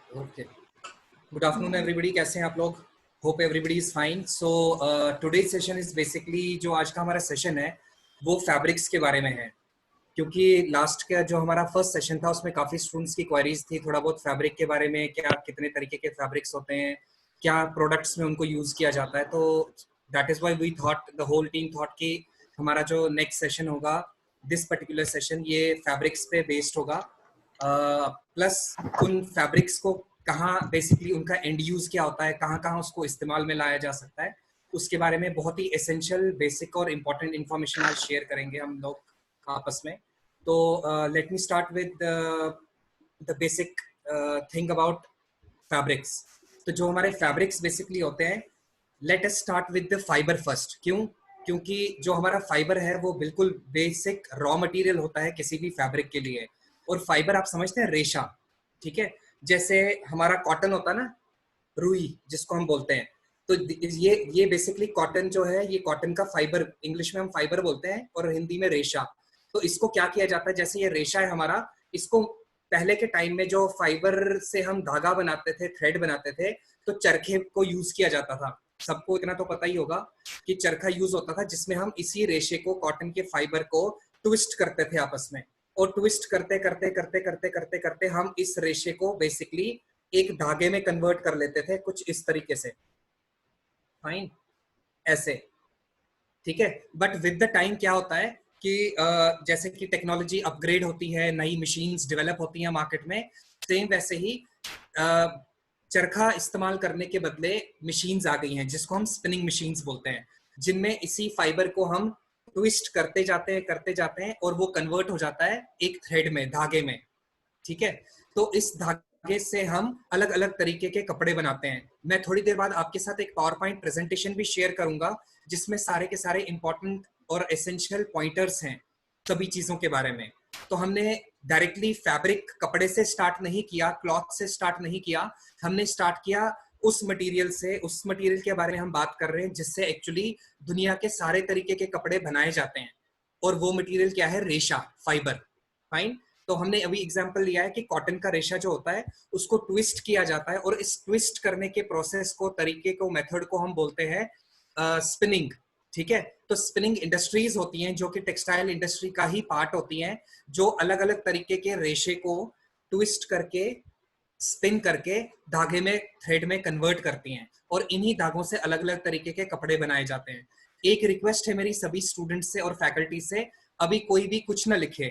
Okay, good afternoon everybody. कैसे हैं आप लोग? Hope everybody is fine. So today's session is basically, जो आज का हमारा सेशन है वो फैब्रिक्स के बारे में है। क्योंकि लास्ट का जो हमारा फर्स्ट सेशन था उसमें काफ़ी स्टूडेंट्स की क्वेरीज थी थोड़ा बहुत फैब्रिक के बारे में, क्या कितने तरीके के फैब्रिक्स होते हैं, क्या प्रोडक्ट्स में उनको यूज़ किया जाता है। तो that is why we thought, the whole team thought कि हमारा जो नेक्स्ट सेशन होगा, दिस पर्टिकुलर सेशन, ये फैब्रिक्स पे बेस्ड होगा। प्लस उन फैब्रिक्स को कहाँ बेसिकली उनका एंड यूज क्या होता है, कहाँ कहाँ उसको इस्तेमाल में लाया जा सकता है, उसके बारे में बहुत ही एसेंशियल, बेसिक और इम्पोर्टेंट इन्फॉर्मेशन आज शेयर करेंगे हम लोग आपस में। तो let me start with the basic thing about fabrics. तो जो हमारे फैब्रिक्स बेसिकली होते हैं, let us start with the fibre first. क्यों? क्योंकि जो हमारा फाइबर है वो बिल्कुल बेसिक रॉ मटेरियल होता है किसी भी फैब्रिक के लिए। और फाइबर आप समझते हैं, रेशा, ठीक है? जैसे हमारा कॉटन होता है ना, रुई जिसको हम बोलते हैं, तो ये बेसिकली कॉटन जो है, ये कॉटन का फाइबर, इंग्लिश में हम फाइबर बोलते हैं और हिंदी में रेशा। तो इसको क्या किया जाता है, जैसे ये रेशा है हमारा, इसको पहले के टाइम में जो फाइबर से हम धागा बनाते थे, थ्रेड बनाते थे, तो चरखे को यूज किया जाता था। सबको इतना तो पता ही होगा कि चरखा यूज होता था, जिसमें हम इसी रेशे को, कॉटन के फाइबर को ट्विस्ट करते थे आपस में। और ट्विस्ट करते करते करते करते करते करते हम इस रेशे को बेसिकली एक धागे में कन्वर्ट कर लेते थे, कुछ इस तरीके से। फाइन, ऐसे, ठीक है। बट विद द टाइम क्या होता है कि जैसे कि टेक्नोलॉजी अपग्रेड होती है, नई मशीन्स डेवलप होती हैं मार्केट में, सेम वैसे ही चरखा इस्तेमाल करने के बदले मशीन्स आ गई हैं जिसको हम स्पिनिंग मशीन्स बोलते हैं, जिनमें इसी फाइबर को हम ट्विस्ट करते जाते हैं और वो कन्वर्ट हो जाता है एक थ्रेड में, धागे में, ठीक है। तो इस धागे से हम अलग अलग तरीके के कपड़े बनाते हैं। मैं थोड़ी देर बाद आपके साथ एक पावर पॉइंट प्रेजेंटेशन भी शेयर करूंगा जिसमें सारे के सारे इंपॉर्टेंट और एसेंशियल पॉइंटर्स हैं सभी चीजों के बारे में। तो हमने डायरेक्टली फैब्रिक, कपड़े से स्टार्ट नहीं किया, क्लॉथ से स्टार्ट नहीं किया, हमने स्टार्ट किया उस मटेरियल से। उस मटेरियल के बारे में हम बात कर रहे हैं जिससे एक्चुअली दुनिया के सारे तरीके के कपड़े बनाए जाते हैं। और वो मटेरियल क्या है? रेशा, फाइबर। फाइन। तो हमने अभी एग्जांपल लिया है कि कॉटन का रेशा जो होता है उसको ट्विस्ट किया जाता है, और इस ट्विस्ट करने के प्रोसेस को, तरीके को, मेथड को हम बोलते हैं स्पिनिंग, ठीक है। तो स्पिनिंग इंडस्ट्रीज होती हैं जो कि टेक्सटाइल इंडस्ट्री का ही पार्ट होती हैं, जो अलग अलग तरीके के रेशे को ट्विस्ट करके, स्पिन करके धागे में, थ्रेड में कन्वर्ट करती हैं, और इन्हीं धागों से अलग अलग तरीके के कपड़े बनाए जाते हैं। एक रिक्वेस्ट है मेरी सभी स्टूडेंट्स से और फैकल्टी से, अभी कोई भी कुछ ना लिखे,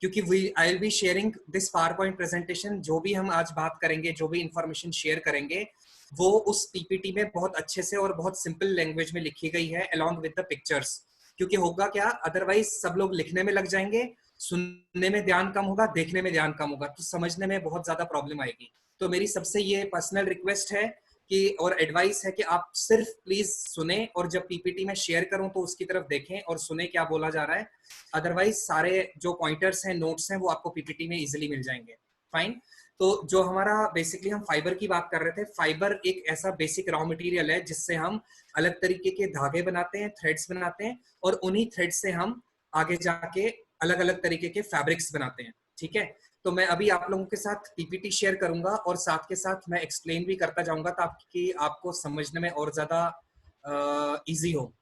क्योंकि I will be sharing this power point presentation. जो भी हम आज बात करेंगे, जो भी इंफॉर्मेशन शेयर करेंगे, वो उस पीपीटी में बहुत अच्छे से और बहुत सिंपल लैंग्वेज में लिखी गई है अलॉन्ग विद द पिक्चर्स। क्योंकि होगा क्या, अदरवाइज सब लोग लिखने में लग जाएंगे, सुनने में ध्यान कम होगा, देखने में ध्यान कम होगा, तो समझने में बहुत ज्यादा प्रॉब्लम आएगी। तो मेरी सबसे ये पर्सनल रिक्वेस्ट है कि, और एडवाइस है कि आप सिर्फ प्लीज सुने, और जब पीपीटी में शेयर करूं तो उसकी तरफ देखें और सुने क्या बोला जा रहा है। अदरवाइज सारे जो पॉइंटर्स हैं, नोट्स हैं, वो आपको पीपीटी में इजीली मिल जाएंगे। फाइन। तो जो हमारा बेसिकली, हम फाइबर की बात कर रहे थे, फाइबर एक ऐसा बेसिक रॉ मटेरियल है जिससे हम अलग तरीके के धागे बनाते हैं, थ्रेड्स बनाते हैं, और उन्हीं थ्रेड से हम आगे जाके अलग अलग तरीके के फैब्रिक्स बनाते हैं, ठीक है। तो मैं अभी आप लोगों के साथ पीपीटी शेयर करूंगा और साथ के साथ मैं एक्सप्लेन भी करता जाऊंगा ताकि आपको समझने में और ज्यादा इजी हो।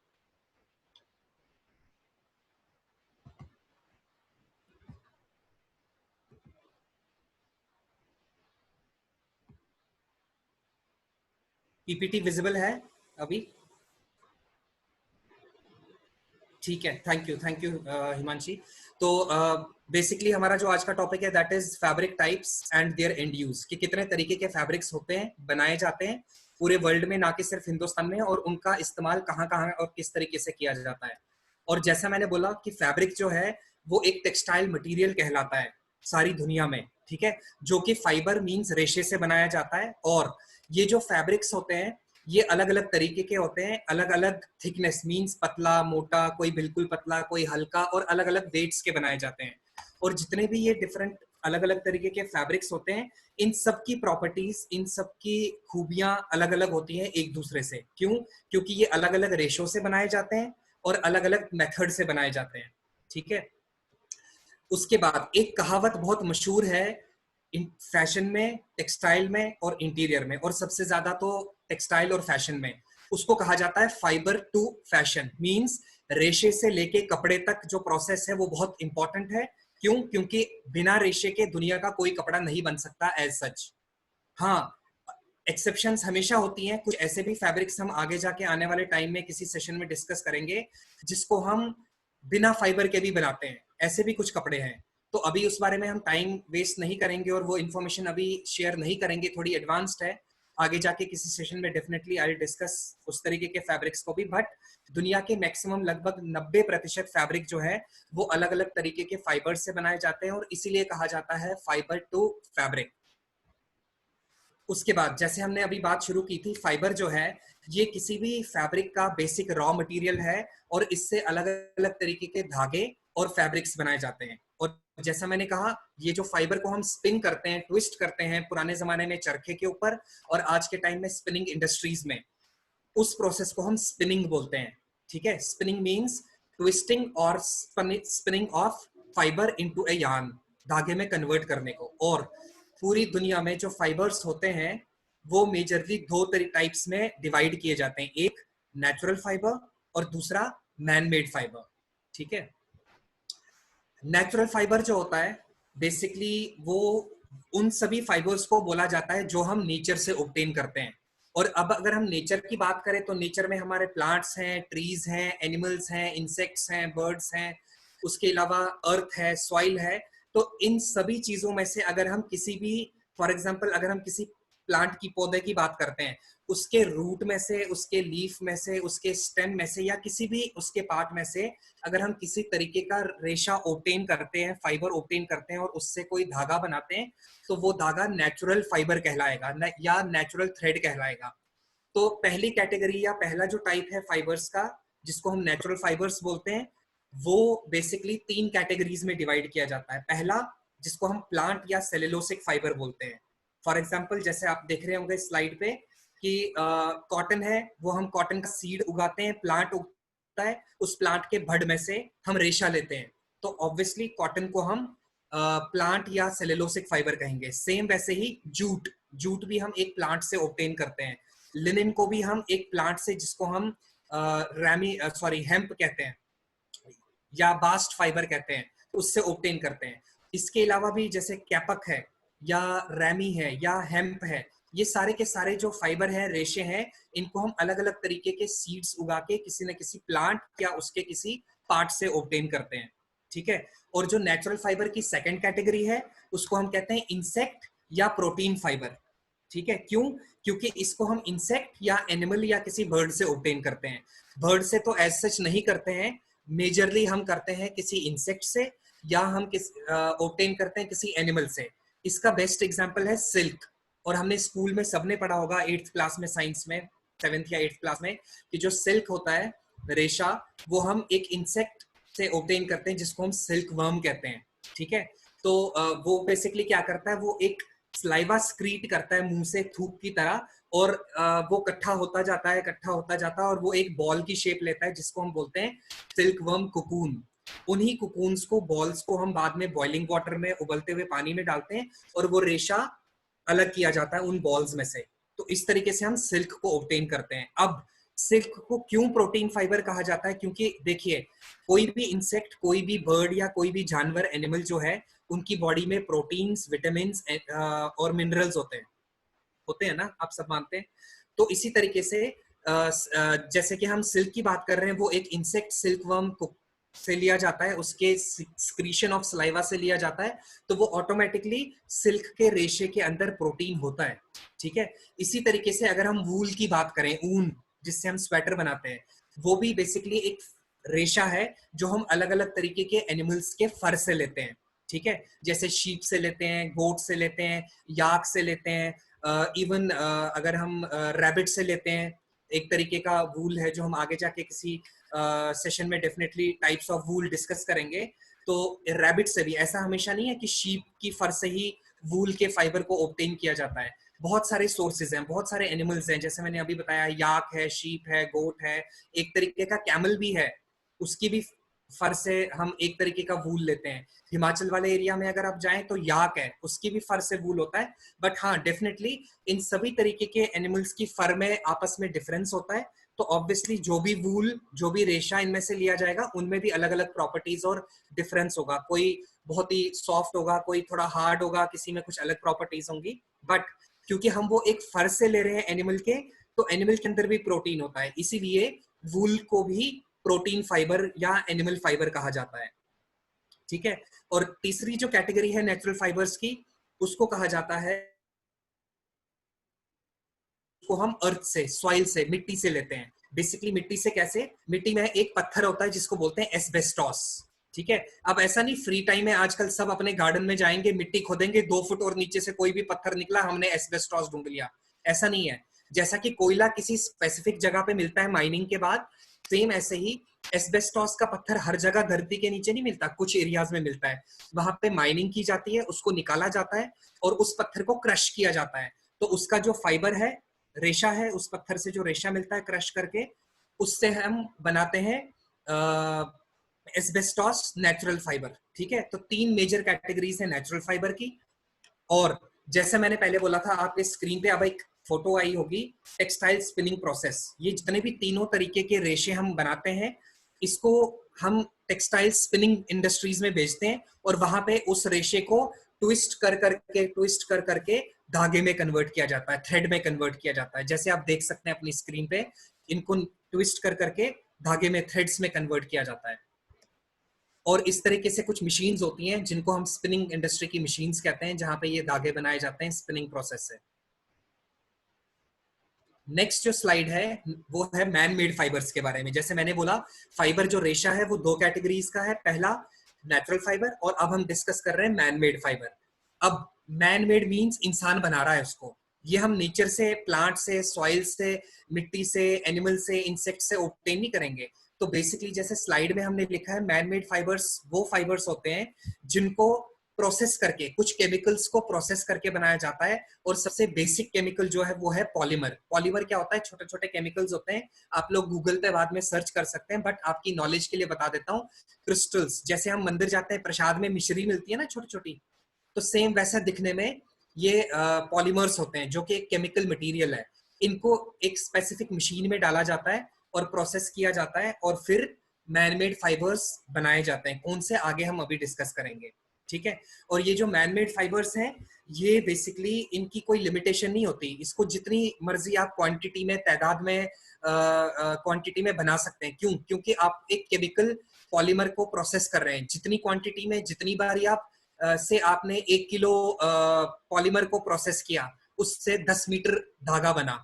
पीपीटी विजिबल है अभी? ठीक है, थैंक यू हिमांशी। तो बेसिकली हमारा जो आज का टॉपिक है, that is fabric types and their end use, कि कितने तरीके के फैब्रिक्स होते हैं, बनाए जाते हैं पूरे वर्ल्ड में, ना कि सिर्फ हिंदुस्तान में, और उनका इस्तेमाल कहाँ कहाँ और किस तरीके से किया जाता है। और जैसा मैंने बोला कि फैब्रिक जो है वो एक टेक्सटाइल मटेरियल कहलाता है सारी दुनिया में, ठीक है, जो कि फाइबर मींस रेशे से बनाया जाता है। और ये जो फैब्रिक्स होते हैं ये अलग अलग तरीके के होते हैं, अलग अलग थिकनेस मींस पतला, मोटा, कोई बिल्कुल पतला, कोई हल्का, और अलग अलग वेट्स के बनाए जाते हैं। और जितने भी ये डिफरेंट अलग अलग तरीके के फैब्रिक्स होते हैं, इन सब की प्रॉपर्टीज, इन सब की खूबियां अलग अलग होती हैं एक दूसरे से। क्यों? क्योंकि ये अलग अलग रेशों से बनाए जाते हैं और अलग अलग मेथड से बनाए जाते हैं, ठीक है। उसके बाद एक कहावत बहुत मशहूर है, फैशन में, टेक्सटाइल में और इंटीरियर में, और सबसे ज्यादा तो टेक्सटाइल और फैशन में। उसको कहा जाता है फाइबर टू फैशन। मींस रेशे से लेके कपड़े तक जो प्रोसेस है वो बहुत इंपॉर्टेंट है। क्यों? क्योंकि बिना रेशे के दुनिया का कोई कपड़ा नहीं बन सकता एज सच। हाँ, एक्सेप्शंस हमेशा होती हैं। कुछ ऐसे भी फैब्रिक्स हम आगे जाके आने वाले टाइम में किसी सेशन में डिस्कस करेंगे जिसको हम बिना फाइबर के भी बनाते हैं। ऐसे भी कुछ कपड़े हैं। तो अभी उस बारे में हम टाइम वेस्ट नहीं करेंगे और वो इन्फॉर्मेशन अभी शेयर नहीं करेंगे, थोड़ी एडवांस्ड है। आगे जाके किसी सेशन में डेफिनेटली आई डिस्कस उस तरीके के फैब्रिक्स को भी। बट दुनिया के मैक्सिमम लगभग 90% फैब्रिक जो है वो अलग अलग तरीके के फाइबर से बनाए जाते हैं, और इसीलिए कहा जाता है फाइबर टू फैब्रिक। उसके बाद जैसे हमने अभी बात शुरू की थी, फाइबर जो है ये किसी भी फैब्रिक का बेसिक रॉ मटेरियल है, और इससे अलग अलग तरीके के धागे और फैब्रिक्स बनाए जाते हैं। और जैसा मैंने कहा, ये जो फाइबर को हम स्पिन करते हैं, ट्विस्ट करते हैं, पुराने जमाने में चरखे के ऊपर और आज के टाइम में स्पिनिंग इंडस्ट्रीज में, उस प्रोसेस को हम स्पिनिंग बोलते हैं। ठीक है, स्पिनिंग मीन्स ट्विस्टिंग और spinning of fibre into A yarn, धागे में कन्वर्ट करने को। और पूरी दुनिया में जो फाइबर्स होते हैं वो मेजरली दो टाइप्स में डिवाइड किए जाते हैं, एक नेचुरल फाइबर और दूसरा मैन मेड फाइबर। ठीक है, नेचुरल फाइबर जो होता है बेसिकली वो उन सभी फाइबर्स को बोला जाता है जो हम नेचर से ऑब्टेन करते हैं। और अब अगर हम नेचर की बात करें तो नेचर में हमारे प्लांट्स हैं, ट्रीज हैं, एनिमल्स हैं, इंसेक्ट्स हैं, बर्ड्स हैं, उसके अलावा अर्थ है, सॉइल है। तो इन सभी चीजों में से अगर हम किसी भी, फॉर एग्जाम्पल अगर हम किसी प्लांट की, पौधे की बात करते हैं, उसके रूट में से, उसके लीफ में से, उसके स्टेम में से, या किसी भी उसके पार्ट में से अगर हम किसी तरीके का रेशा ऑब्टेन करते हैं, फाइबर ऑब्टेन करते हैं और उससे कोई धागा बनाते हैं, तो वो धागा नेचुरल फाइबर कहलाएगा या नेचुरल थ्रेड कहलाएगा। तो पहली कैटेगरी या पहला जो टाइप है फाइबर्स का, जिसको हम नेचुरल फाइबर्स बोलते हैं, वो बेसिकली 3 कैटेगरीज में डिवाइड किया जाता है। पहला, जिसको हम प्लांट या सेलुलोसिक फाइबर बोलते हैं। फॉर एग्जाम्पल जैसे आप देख रहे होंगे स्लाइड पे कि कॉटन है, वो हम कॉटन का सीड उगाते हैं, प्लांट उगता है, उस प्लांट के बड में से हम रेशा लेते हैं। तो ऑब्वियसली कॉटन को हम प्लांट या सेलुलोसिक फाइबर कहेंगे। सेम वैसे ही जूट, जूट भी हम एक प्लांट से ऑब्टेन करते हैं। लिनन को भी हम एक प्लांट से, जिसको हम हेम्प कहते हैं या बास्ट फाइबर कहते हैं, उससे ऑब्टेन करते हैं। इसके अलावा भी जैसे कैपक है या रैमी है या हेम्प है, ये सारे के सारे जो फाइबर हैं, रेशे हैं, इनको हम अलग अलग तरीके के सीड्स उगा के किसी न किसी प्लांट या उसके किसी पार्ट से ऑब्टेन करते हैं। ठीक है, और जो नेचुरल फाइबर की सेकंड कैटेगरी है उसको हम कहते हैं इंसेक्ट या प्रोटीन फाइबर। ठीक है, क्यों? क्योंकि इसको हम इंसेक्ट या एनिमल या किसी बर्ड से ऑब्टेन करते हैं। बर्ड से तो एज सच नहीं करते हैं, मेजरली हम करते हैं किसी इंसेक्ट से, या हम किस ऑब्टेन करते हैं किसी एनिमल से। इसका बेस्ट एग्जांपल है सिल्क। और हमने स्कूल में सबने पढ़ा होगा 8th क्लास में, साइंस में 7th या 8th क्लास में, कि जो सिल्क होता है, रेशा, वो हम एक इंसेक्ट से ऑब्टेन करते हैं जिसको हम सिल्क वर्म कहते हैं। ठीक है, तो वो बेसिकली क्या करता है, वो एक स्लाइवा स्क्रीट करता है मुंह से थूक की तरह, और वो इकट्ठा होता जाता है, इकट्ठा होता जाता है, और वो एक बॉल की शेप लेता है जिसको हम बोलते हैं सिल्क वर्म कुकून। उन्हीं कुकून्स को, बॉल्स को हम बाद में बॉइलिंग वाटर में, उबलते हुए पानी में डालते हैं, और वो रेशा अलग किया जाता है उन बॉल्स में से। तो इस तरीके से हम सिल्क को ऑब्टेन करते हैं। अब सिल्क को क्यों प्रोटीन फाइबर कहा जाता है? क्योंकि देखिए, कोई भी इंसेक्ट, कोई भी बर्ड या कोई भी जानवर, एनिमल जो है, उनकी बॉडी में प्रोटीन्स, विटामिन्स और मिनरल्स होते हैं ना, आप सब मानते हैं। तो इसी तरीके से जैसे कि हम सिल्क की बात कर रहे हैं, वो एक इंसेक्ट सिल्क वर्म से लिया जाता है, उसके स्क्रीशन ऑफ सलाइवा से लिया जाता है, तो वो ऑटोमेटिकली सिल्क के रेशे के अंदर प्रोटीन होता है। ठीक है, इसी तरीके से अगर हम वूल की बात करें, ऊन जिससे हम स्वेटर बनाते हैं, वो भी बेसिकली एक रेशा है जो हम अलग अलग तरीके के एनिमल्स के फर से लेते हैं। ठीक है, जैसे शीप से लेते हैं, गोट से लेते हैं, याक से लेते हैं, इवन अगर हम रैबिट से लेते हैं, एक तरीके का वूल है जो हम आगे जाके किसी सेशन में definitely types of wool discuss करेंगे। तो रैबिट से भी ऐसा हमेशा नहीं है कि शीप की फर से ही वूल के फाइबर को ऑब्टेन किया जाता है। बहुत सारे सोर्सेज हैं, बहुत सारे एनिमल्स हैं, जैसे मैंने अभी बताया, याक है, शीप है, गोट है, एक तरीके का कैमल भी है, उसकी भी फर से हम एक तरीके का वूल लेते हैं। हिमाचल वाले एरिया में अगर आप जाएं तो याक है, उसकी भी फर से वूल होता है। बट हाँ, डेफिनेटली इन सभी तरीके के एनिमल्स की फर में आपस में डिफरेंस होता है। तो ऑब्वियसली जो भी वूल, जो भी रेशा इनमें से लिया जाएगा, उनमें भी अलग अलग प्रॉपर्टीज और डिफरेंस होगा। कोई बहुत ही सॉफ्ट होगा, कोई थोड़ा हार्ड होगा, किसी में कुछ अलग प्रॉपर्टीज होंगी। बट क्योंकि हम वो एक फर से ले रहे हैं एनिमल के, तो एनिमल के अंदर भी प्रोटीन होता है, इसीलिए वूल को भी प्रोटीन फाइबर या एनिमल फाइबर कहा जाता है। ठीक है। और तीसरी जो कैटेगरी है नेचुरल फाइबर्स की, उसको कहा जाता है, को हम अर्थ से, सॉइल से, मिट्टी से लेते हैं। बेसिकली मिट्टी से कैसे, मिट्टी में एक पत्थर होता है जिसको बोलते हैं एस्बेस्टॉस। ठीक है। अब ऐसा नहीं फ्री टाइम में आजकल सब अपने गार्डन में जाएंगे, मिट्टी खोदेंगे 2 फुट और नीचे से कोई भी पत्थर निकला, हमने एस्बेस्टॉस ढूंढ लिया। ऐसा नहीं है। जैसा कि कोयला किसी स्पेसिफिक जगह पे मिलता है माइनिंग के बाद, सेम ऐसे ही एस्बेस्टॉस का पत्थर हर जगह धरती के नीचे नहीं मिलता, कुछ एरियाज में मिलता है। वहां पे माइनिंग की जाती है, उसको निकाला जाता है और उस पत्थर को क्रश किया जाता है। तो उसका जो फाइबर है, रेशा है, उस पत्थर से जो रेशा मिलता है क्रश करके, उससे हम बनाते हैं एस्बेस्टॉस नेचुरल फाइबर। ठीक है। तो 3 मेजर कैटेगरीज है नेचुरल फाइबर की। और जैसे मैंने पहले बोला था, आपके स्क्रीन पे अब एक फोटो आई होगी, टेक्सटाइल स्पिनिंग प्रोसेस। ये जितने भी तीनों तरीके के रेशे हम बनाते हैं, इसको हम टेक्सटाइल स्पिनिंग इंडस्ट्रीज में भेजते हैं और वहां पे उस रेशे को ट्विस्ट कर करके धागे में कन्वर्ट किया जाता है, थ्रेड में कन्वर्ट किया जाता है। जैसे आप देख सकते हैं अपनी स्क्रीन पे, इनको ट्विस्ट कर करके धागे में, थ्रेड्स में कन्वर्ट किया जाता है। और इस तरीके से कुछ मशीन्स होती हैं जिनको हम स्पिनिंग इंडस्ट्री की मशीन्स कहते हैं, जहां पे ये धागे बनाए जाते हैं स्पिनिंग प्रोसेस से। नेक्स्ट जो स्लाइड है वो है मैन मेड फाइबर्स के बारे में। जैसे मैंने बोला, फाइबर जो रेशा है वो 2 कैटेगरीज का है, पहला नेचुरल फाइबर, और अब हम डिस्कस कर रहे हैं मैन मेड फाइबर। अब मैन मेड मींस इंसान बना रहा है उसको। ये हम नेचर से, प्लांट से, सॉइल से, मिट्टी से, एनिमल से, इंसेक्ट से ऑब्टेन नहीं करेंगे। तो बेसिकली जैसे स्लाइड में हमने लिखा है, मैन मेड फाइबर्स वो फाइबर्स होते हैं जिनको प्रोसेस करके, कुछ केमिकल्स को प्रोसेस करके बनाया जाता है। और सबसे बेसिक केमिकल जो है वो है पॉलीमर। पॉलीमर क्या होता है? छोटे छोटे केमिकल्स होते हैं, आप लोग गूगल पे बाद में सर्च कर सकते हैं, बट आपकी नॉलेज के लिए बता देता हूँ। क्रिस्टल्स, जैसे हम मंदिर जाते हैं, प्रसाद में मिश्री मिलती है ना छोटी छोटी, तो सेम वैसा दिखने में ये पॉलीमर्स होते हैं, जो कि एक केमिकल मटेरियल है। इनको एक स्पेसिफिक मशीन में डाला जाता है और प्रोसेस किया जाता है, और फिर मैनमेड फाइबर्स बनाए जाते हैं। कौन से, आगे हम अभी डिस्कस करेंगे। ठीक है। और ये जो मैनमेड फाइबर्स हैं, ये बेसिकली इनकी कोई लिमिटेशन नहीं होती। इसको जितनी मर्जी आप क्वांटिटी में, तादाद में, क्वांटिटी में बना सकते हैं। क्यों? क्योंकि आप एक केमिकल पॉलीमर को प्रोसेस कर रहे हैं। जितनी क्वांटिटी में, जितनी बारी आप से आपने 1 किलो पॉलीमर को प्रोसेस किया, उससे 10 मीटर धागा बना।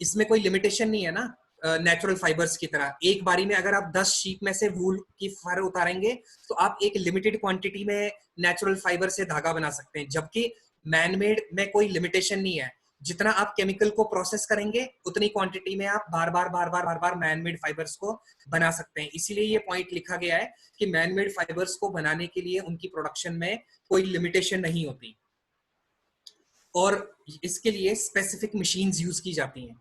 इसमें कोई लिमिटेशन नहीं है ना, नेचुरल फाइबर्स की तरह। एक बारी में अगर आप 10 शीप में से वूल की फर उतारेंगे, तो आप एक लिमिटेड क्वांटिटी में नेचुरल फाइबर से धागा बना सकते हैं। जबकि मैनमेड में कोई लिमिटेशन नहीं है। जितना आप केमिकल को प्रोसेस करेंगे, उतनी क्वांटिटी में आप बार बार मैनमेड फाइबर्स को बना सकते हैं। इसीलिए ये पॉइंट लिखा गया है कि मैनमेड फाइबर्स को बनाने के लिए उनकी प्रोडक्शन में कोई लिमिटेशन नहीं होती, और इसके लिए स्पेसिफिक मशीन्स यूज की जाती हैं।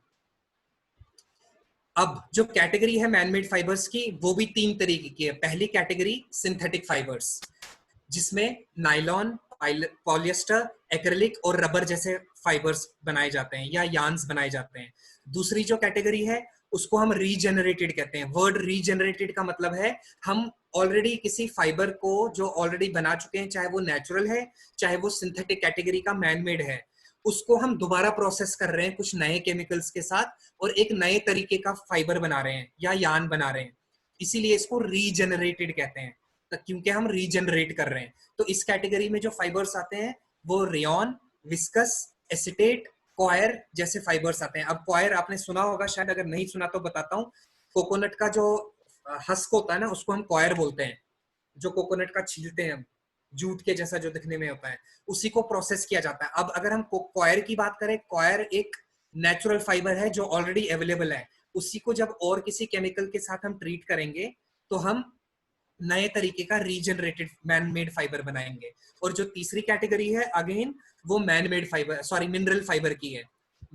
अब जो कैटेगरी है मैनमेड फाइबर्स की, वो भी 3 तरीके की है। पहली कैटेगरी सिंथेटिक फाइबर्स, जिसमें नायलॉन, पॉलिएस्टर, एक्रिलिक और रबर जैसे फाइबर्स बनाए जाते हैं या यार्न्स बनाए जाते हैं। दूसरी जो कैटेगरी है, उसको हम रीजनरेटेड कहते हैं। वर्ड रीजनरेटेड का मतलब है, हम ऑलरेडी किसी फाइबर को जो ऑलरेडी बना चुके हैं, चाहे वो नेचुरल है, चाहे वो सिंथेटिक कैटेगरी का मैनमेड है, उसको हम दोबारा प्रोसेस कर रहे हैं कुछ नए केमिकल्स के साथ, और एक नए तरीके का फाइबर बना रहे हैं या यार्न बना रहे हैं। इसीलिए इसको रीजनरेटेड कहते हैं, क्योंकि हम रीजनरेट कर रहे हैं। तो इस कैटेगरी में जो फाइबर्स आते हैं वो रेयॉन, विस्कस, एसीटेट, कॉयर जैसे फाइबर्स आते हैं। अब कॉयर आपने सुना होगा शायद, अगर नहीं सुना तो बताता हूँ। कोकोनट का जो हस्क होता है ना, उसको हम कॉयर बोलते हैं। जो कोकोनट का छीलते हैं हम, जूट के जैसा जो दिखने में होता है, उसी को प्रोसेस किया जाता है। अब अगर हम कॉयर की बात करें, कॉयर एक नेचुरल फाइबर है जो ऑलरेडी अवेलेबल है। उसी को जब और किसी केमिकल के साथ हम ट्रीट करेंगे, तो हम नए तरीके का रीजनरेटेड मैन मेड फाइबर बनाएंगे। और जो तीसरी कैटेगरी है, अगेन वो man made fibre, sorry mineral fibre की है।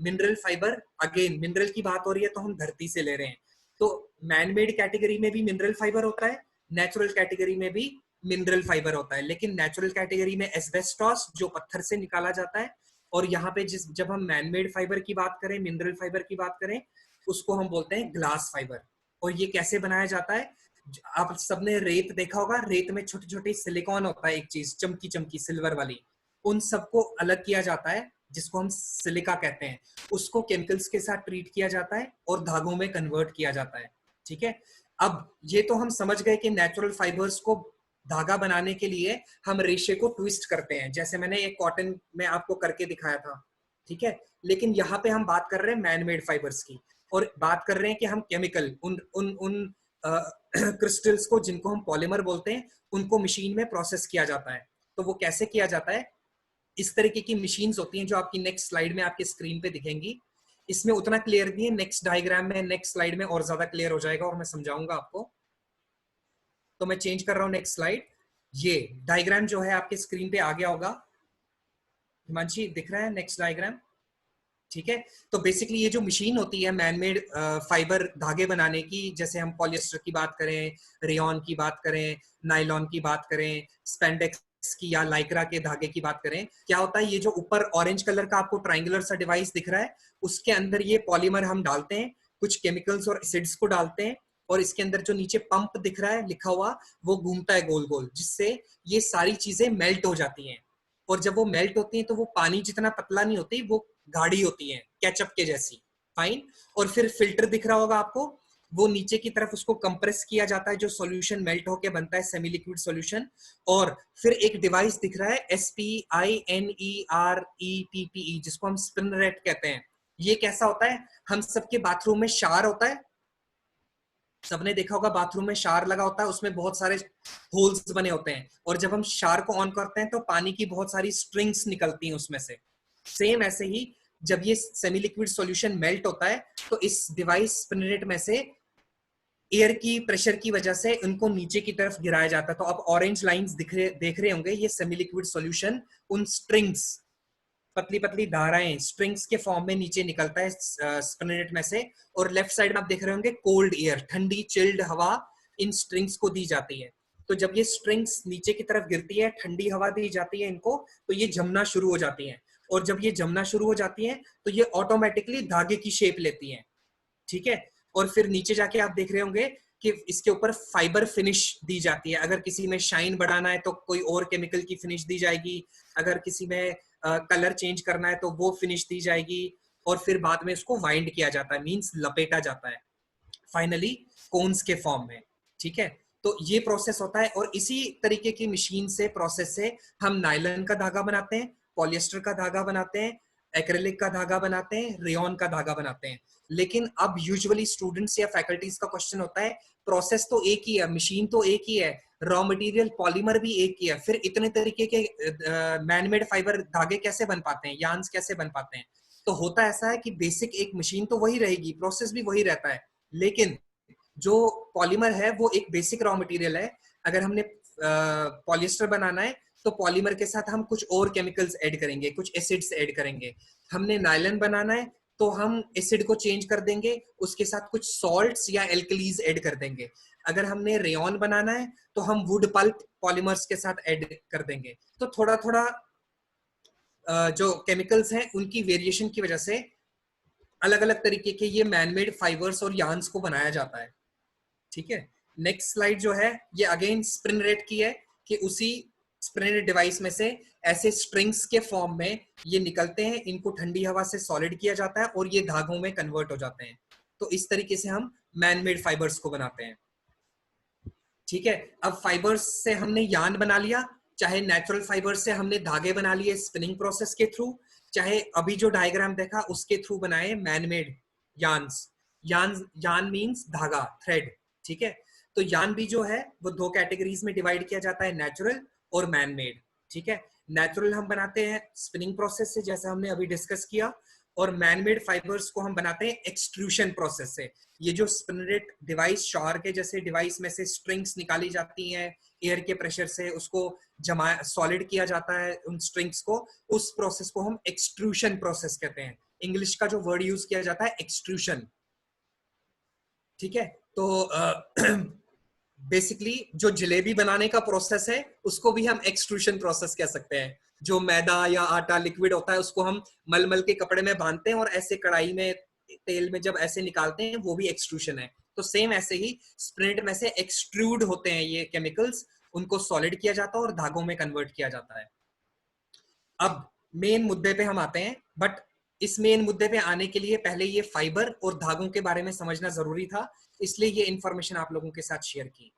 मिनरल फाइबर, अगेन मिनरल की बात हो रही है तो हम धरती से ले रहे हैं। तो मैन मेड कैटेगरी में भी मिनरल फाइबर होता है, नेचुरल कैटेगरी में भी मिनरल फाइबर होता है, लेकिन नेचुरल कैटेगरी में एस्बेस्टॉस जो पत्थर से निकाला जाता है, और यहाँ पे जब हम मैन मेड फाइबर की बात करें, मिनरल फाइबर की बात करें, उसको हम बोलते हैं ग्लास फाइबर। और ये कैसे बनाया जाता है? आप सबने रेत देखा होगा, रेत में छोटी छोटी सिलिकॉन होता है, एक चीज चमकी चमकी सिल्वर वाली, उन सबको अलग किया जाता है जिसको हम सिलिका कहते हैं, उसको केमिकल्स के साथ ट्रीट किया जाता है और धागों में कन्वर्ट किया जाता है। ठीक है, अब ये तो हम समझ गए कि नेचुरल फाइबर्स को धागा बनाने के लिए हम रेशे को ट्विस्ट करते हैं, जैसे मैंने एक कॉटन में आपको करके दिखाया था। ठीक है, लेकिन यहाँ पे हम बात कर रहे हैं मैन मेड फाइबर्स की, और बात कर रहे हैं कि हम केमिकल उन उन उन क्रिस्टल्स को, जिनको हम पॉलीमर बोलते हैं, उनको मशीन में प्रोसेस किया जाता है। तो वो कैसे किया जाता है? इस तरीके की मशीन्स होती हैं जो आपकी नेक्स्ट स्लाइड में आपके स्क्रीन पे दिखेंगी। इसमें उतना क्लियर नहीं है, नेक्स्ट डायग्राम में, नेक्स्ट स्लाइड में और ज्यादा क्लियर हो जाएगा और मैं समझाऊंगा आपको। तो मैं चेंज कर रहा हूं नेक्स्ट स्लाइड। ये डायग्राम जो है आपके स्क्रीन पे आ गया होगा, हिमांशी दिख रहा है नेक्स्ट डायग्राम? ठीक है, तो बेसिकली ये जो मशीन होती है मैन मेड फाइबर धागे बनाने की, जैसे हम पॉलिएस्टर की बात करें, रेयॉन की बात करें, नायलॉन की बात करें, स्पेंडेक्स की या लाइक्रा के धागे की बात करें, क्या होता है, ये जो ऊपर ऑरेंज कलर का आपको ट्राइंगुलर सा डिवाइस दिख रहा है, उसके अंदर ये पॉलीमर हम डालते हैं, कुछ केमिकल्स और एसिड्स को डालते हैं, और इसके अंदर जो नीचे पंप दिख रहा है लिखा हुआ, वो घूमता है गोल गोल, जिससे ये सारी चीजें मेल्ट हो जाती हैं। और जब वो मेल्ट होती हैं तो वो पानी जितना पतला नहीं होती, वो गाढ़ी होती है, केचप के जैसी, फाइन। और फिर फिल्टर दिख रहा होगा आपको, वो नीचे की तरफ उसको कंप्रेस किया जाता है, जो सॉल्यूशन मेल्ट होके बनता है, सेमी लिक्विड सॉल्यूशन। और फिर एक डिवाइस दिख रहा है SPINERETTE, जिसको हम स्पिनरेट कहते हैं। ये कैसा होता है? हम सबके बाथरूम में शावर होता है, सबने देखा होगा बाथरूम में शावर लगा होता है, उसमें बहुत सारे होल्स बने होते हैं, और जब हम शावर को ऑन करते हैं तो पानी की बहुत सारी स्ट्रिंग्स निकलती हैं उसमें से। सेम ऐसे ही जब ये सेमी लिक्विड सॉल्यूशन मेल्ट होता है, तो इस डिवाइस स्पिनरेट में से एयर की प्रेशर की वजह से उनको नीचे की तरफ गिराया जाता है। तो अब ऑरेंज लाइंस देख रहे होंगे, ये सेमी लिक्विड सॉल्यूशन उन स्ट्रिंग्स, पतली पतली धाराएं स्ट्रिंग्स के फॉर्म में नीचे निकलता है स्पिनरेट में से। और लेफ्ट साइड में आप देख रहे होंगे कोल्ड एयर, ठंडी चिल्ड हवा इन स्ट्रिंग्स को दी जाती है। तो जब ये स्ट्रिंग्स नीचे की तरफ गिरती है, ठंडी हवा दी जाती है इनको, तो ये जमना शुरू हो जाती है। और जब ये जमना शुरू हो जाती है तो ये ऑटोमेटिकली धागे की शेप लेती है। ठीक है, और फिर नीचे जाके आप देख रहे होंगे कि इसके ऊपर फाइबर फिनिश दी जाती है। अगर किसी में शाइन बढ़ाना है तो कोई और केमिकल की फिनिश दी जाएगी, अगर किसी में कलर चेंज करना है तो वो फिनिश दी जाएगी, और फिर बाद में इसको वाइंड किया जाता है, मींस लपेटा जाता है फाइनली कोन्स के फॉर्म में। ठीक है, तो ये प्रोसेस होता है, और इसी तरीके की मशीन से, प्रोसेस से हम नायलॉन का धागा बनाते हैं, पॉलिएस्टर का धागा बनाते हैं, एक्रेलिक का धागा बनाते हैं, रेयॉन का धागा बनाते हैं। लेकिन अब यूजुअली स्टूडेंट्स या फैकल्टीज का क्वेश्चन होता है, प्रोसेस तो एक ही है, मशीन तो एक ही है, रॉ मटेरियल पॉलीमर भी एक ही है, फिर इतने तरीके के मैनमेड फाइबर धागे कैसे बन पाते हैं, यार्न्स कैसे बन पाते हैं? तो होता ऐसा है कि बेसिक एक मशीन तो वही रहेगी, प्रोसेस भी वही रहता है, लेकिन जो पॉलीमर है वो एक बेसिक रॉ मटेरियल है। अगर हमने पॉलिएस्टर बनाना है तो पॉलीमर के साथ हम कुछ और केमिकल्स ऐड करेंगे, कुछ एसिड्स ऐड करेंगे। हमने नायलॉन बनाना है तो हम एसिड को चेंज कर देंगे, उसके साथ कुछ सॉल्ट्स या एल्कलीज ऐड कर देंगे। अगर हमने रेयॉन बनाना है तो हम वुड पल्प पॉलीमर्स के साथ ऐड कर देंगे। तो थोड़ा थोड़ा जो केमिकल्स हैं उनकी वेरिएशन की वजह से अलग अलग तरीके के ये मैनमेड फाइबर्स और यार्न्स को बनाया जाता है। ठीक है, नेक्स्ट स्लाइड जो है ये अगेन स्पिनरेट की है, कि उसी स्पिनरेट डिवाइस में से ऐसे स्ट्रिंग्स के फॉर्म में ये निकलते हैं, इनको ठंडी हवा से सॉलिड किया जाता है और ये धागों में कन्वर्ट हो जाते हैं। तो इस तरीके से हम मैनमेड फाइबर्स को बनाते हैं। ठीक है, अब फाइबर्स से हमने यार्न बना लिया, चाहे नेचुरल फाइबर्स से हमने धागे बना लिए स्पिनिंग प्रोसेस के थ्रू, चाहे अभी जो डायग्राम देखा उसके थ्रू बनाए मैनमेड यार्न्स। यार्न मींस धागा, थ्रेड। ठीक है, तो यार्न भी जो है वो दो कैटेगरीज में डिवाइड किया जाता है, नेचुरल और मैनमेड। ठीक है, नेचुरल हम बनाते हैं स्पिनिंग प्रोसेस से, जैसा हमने अभी डिस्कस किया, और मैनमेड फाइबर्स को हम बनाते हैं एक्सट्रूशन प्रोसेस से। ये जो स्पिनरेट डिवाइस, शावर के जैसे डिवाइस में से स्ट्रिंग्स निकाली जाती हैं एयर के प्रेशर से, उसको जमा सॉलिड किया जाता है उन स्ट्रिंग्स को, उस प्रोसेस को हम एक्सट्रूशन प्रोसेस कहते हैं। इंग्लिश का जो वर्ड यूज किया जाता है एक्सट्रूशन। ठीक है, तो बेसिकली जो जलेबी बनाने का प्रोसेस है उसको भी हम एक्सट्रूशन प्रोसेस कह सकते हैं। जो मैदा या आटा लिक्विड होता है उसको हम मल मल के कपड़े में बांधते हैं और ऐसे कढ़ाई में तेल में जब ऐसे निकालते हैं वो भी एक्सट्रूशन है। तो सेम ऐसे ही स्प्रिंट में से एक्सट्रूड होते हैं ये केमिकल्स, उनको सॉलिड किया जाता है और धागों में कन्वर्ट किया जाता है। अब मेन मुद्दे पे हम आते हैं, बट इस मेन मुद्दे पे आने के लिए पहले ये फाइबर और धागों के बारे में समझना जरूरी था, इसलिए ये इंफॉर्मेशन आप लोगों के साथ शेयर की।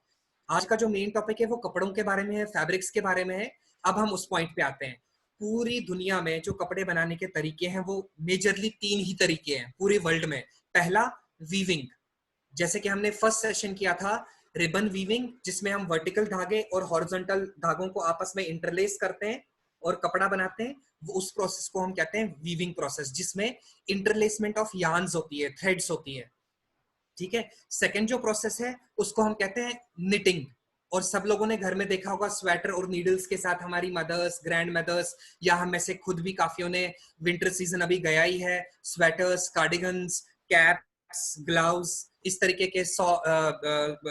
आज का जो मेन टॉपिक है वो कपड़ों के बारे में है, फैब्रिक्स के बारे में है। अब हम उस पॉइंट पे आते हैं। पूरी दुनिया में जो कपड़े बनाने के तरीके हैं वो मेजरली 3 ही तरीके हैं पूरी वर्ल्ड में। पहला वीविंग, जैसे कि हमने फर्स्ट सेशन किया था रिबन वीविंग, जिसमें हम वर्टिकल धागे और हॉरिजॉन्टल धागों को आपस में इंटरलेस करते हैं और कपड़ा बनाते हैं। वो उस प्रोसेस को हम कहते हैं वीविंग प्रोसेस, जिसमें इंटरलेसमेंट ऑफ यार्न्स होती है, थ्रेड्स होती है। ठीक है। सेकंड जो प्रोसेस है उसको हम कहते हैं निटिंग, और सब लोगों ने घर में देखा होगा स्वेटर और नीडल्स के साथ, हमारी मदर्स, ग्रैंड मदर्स या हम में से खुद भी काफियों ने, विंटर सीजन अभी गया ही है, स्वेटर्स, कार्डिगन्स, कैप्स, ग्लव्स, इस तरीके के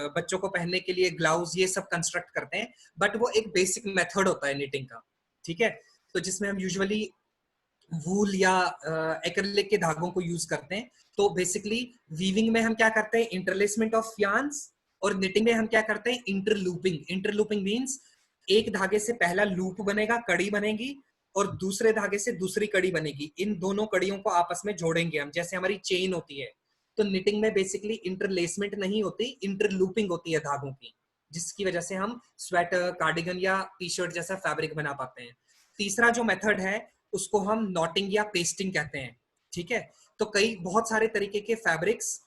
बच्चों को पहनने के लिए ग्लव्स, ये सब कंस्ट्रक्ट करते हैं। बट वो एक बेसिक मेथड होता है निटिंग का। ठीक है। तो जिसमें हम यूजुअली वूल या एक्रिलिक के धागों को यूज करते हैं। तो बेसिकली वीविंग में हम क्या करते हैं, इंटरलेसमेंट ऑफ यार्न्स, और निटिंग में हम क्या करते हैं, इंटरलूपिंग। इंटरलूपिंग मींस एक धागे से पहला लूप बनेगा, कड़ी बनेगी, और दूसरे धागे से दूसरी कड़ी बनेगी। इन दोनों कड़ियों को आपस में जोड़ेंगे हम, जैसे हमारी चेन होती है। तो निटिंग में बेसिकली इंटरलेसमेंट नहीं होती, इंटरलूपिंग होती है धागों की, जिसकी वजह से हम स्वेटर, कार्डिगन या टी शर्ट जैसा फैब्रिक बना पाते हैं। तीसरा जो मेथड है उसको हम नॉटिंग या पेस्टिंग कहते हैं। ठीक है। तो कई बहुत सारे तरीके के फैब्रिक्स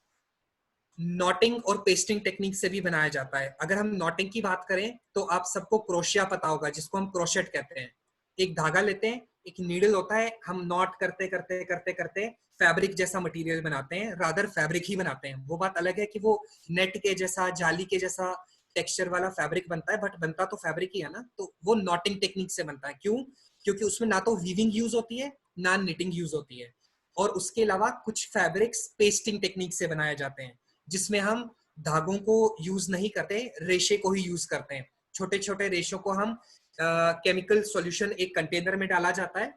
नॉटिंग और पेस्टिंग टेक्निक से भी बनाया जाता है। अगर हम नॉटिंग की बात करें तो आप सबको क्रोशिया पता होगा, जिसको हम क्रोशेट कहते हैं। एक धागा लेते हैं, एक नीडल होता है, हम नॉट करते करते करते करते फैब्रिक जैसा मटेरियल बनाते हैं, रादर फैब्रिक ही बनाते हैं। वो बात अलग है कि वो नेट के जैसा, जाली के जैसा टेक्सचर वाला फैब्रिक बनता है, बट बनता तो फैब्रिक ही है ना। तो वो नॉटिंग टेक्निक से बनता है। क्यों? क्योंकि उसमें ना तो वीविंग यूज होती है, ना निटिंग यूज होती है। और उसके अलावा कुछ फैब्रिक्स पेस्टिंग टेक्निक से बनाए जाते हैं, जिसमें हम धागों को यूज नहीं करते, रेशे को ही यूज करते हैं। छोटे छोटे रेशों को हम केमिकल सॉल्यूशन, एक कंटेनर में डाला जाता है,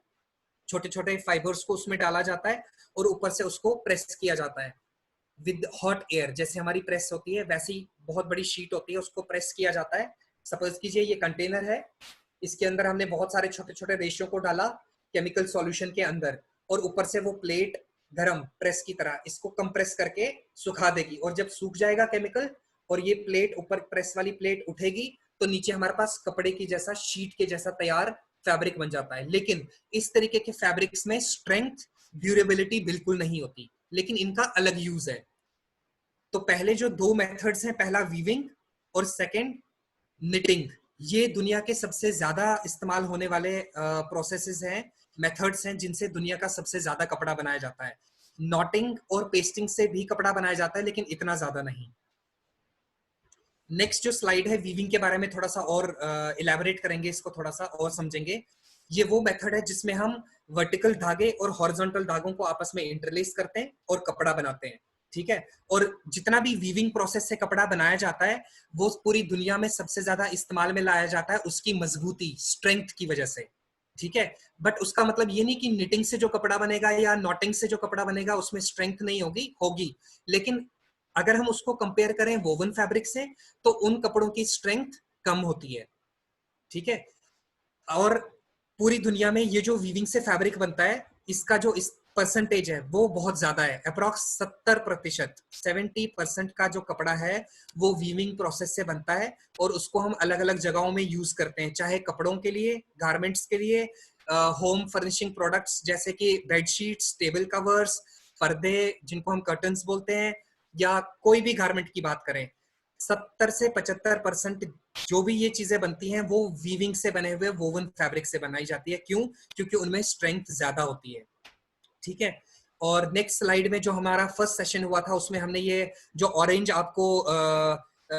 छोटे छोटे फाइबर्स को उसमें डाला जाता है, और ऊपर से उसको प्रेस किया जाता है विद हॉट एयर। जैसे हमारी प्रेस होती है वैसी बहुत बड़ी शीट होती है, उसको प्रेस किया जाता है। सपोज कीजिए ये कंटेनर है, इसके अंदर हमने बहुत सारे छोटे छोटे रेशों को डाला केमिकल सॉल्यूशन के अंदर, और ऊपर से वो प्लेट गरम प्रेस की तरह इसको कंप्रेस करके सुखा देगी। और जब सूख जाएगा केमिकल और ये प्लेट, ऊपर प्रेस वाली प्लेट उठेगी, तो नीचे हमारे पास कपड़े की जैसा, शीट के जैसा तैयार फैब्रिक बन जाता है। लेकिन इस तरीके के फैब्रिक्स में स्ट्रेंथ, ड्यूरेबिलिटी बिल्कुल नहीं होती, लेकिन इनका अलग यूज है। तो पहले जो 2 मेथड्स हैं, पहला वीविंग और सेकंड निटिंग, ये दुनिया के सबसे ज्यादा इस्तेमाल होने वाले प्रोसेसेस हैं, मेथड्स हैं, जिनसे दुनिया का सबसे ज्यादा कपड़ा बनाया जाता है। नॉटिंग और पेस्टिंग से भी कपड़ा बनाया जाता है, लेकिन इतना ज्यादा नहीं। नेक्स्ट जो स्लाइड है, वीविंग के बारे में थोड़ा सा और इलेबोरेट करेंगे, इसको थोड़ा सा और समझेंगे। ये वो मेथड है जिसमें हम वर्टिकल धागे और हॉरिजॉन्टल धागों को आपस में इंटरलेस करते हैं और कपड़ा बनाते हैं। ठीक है। और जितना भी वीविंग प्रोसेस से कपड़ा बनाया जाता है, वो पूरी दुनिया में सबसे ज्यादा इस्तेमाल में लाया जाता है उसकी मजबूती, स्ट्रेंथ की वजह से। ठीक है। बट उसका मतलब ये नहीं कि निटिंग से जो कपड़ा बनेगा या नॉटिंग से जो कपड़ा बनेगा उसमें स्ट्रेंथ नहीं होगी, होगी। लेकिन अगर हम उसको कंपेयर करें वोवन फैब्रिक से, तो उन कपड़ों की स्ट्रेंथ कम होती है। ठीक है। और पूरी दुनिया में ये जो वीविंग से फैब्रिक बनता है, इसका जो इस परसेंटेज है वो बहुत ज्यादा है। अप्रॉक्स 70%, 70% का जो कपड़ा है वो वीविंग प्रोसेस से बनता है, और उसको हम अलग अलग जगहों में यूज करते हैं, चाहे कपड़ों के लिए, गारमेंट्स के लिए, होम फर्निशिंग प्रोडक्ट्स जैसे कि बेडशीट्स, टेबल कवर्स, पर्दे जिनको हम कर्टन्स बोलते हैं, या कोई भी गारमेंट की बात करें, 70 से 75% जो भी ये चीजें बनती हैं वो वीविंग से बने हुए वोवन फैब्रिक से बनाई जाती है। क्यों? क्योंकि उनमें स्ट्रेंथ ज्यादा होती है। ठीक है। और नेक्स्ट स्लाइड में जो हमारा फर्स्ट सेशन हुआ था, उसमें हमने ये जो ऑरेंज आपको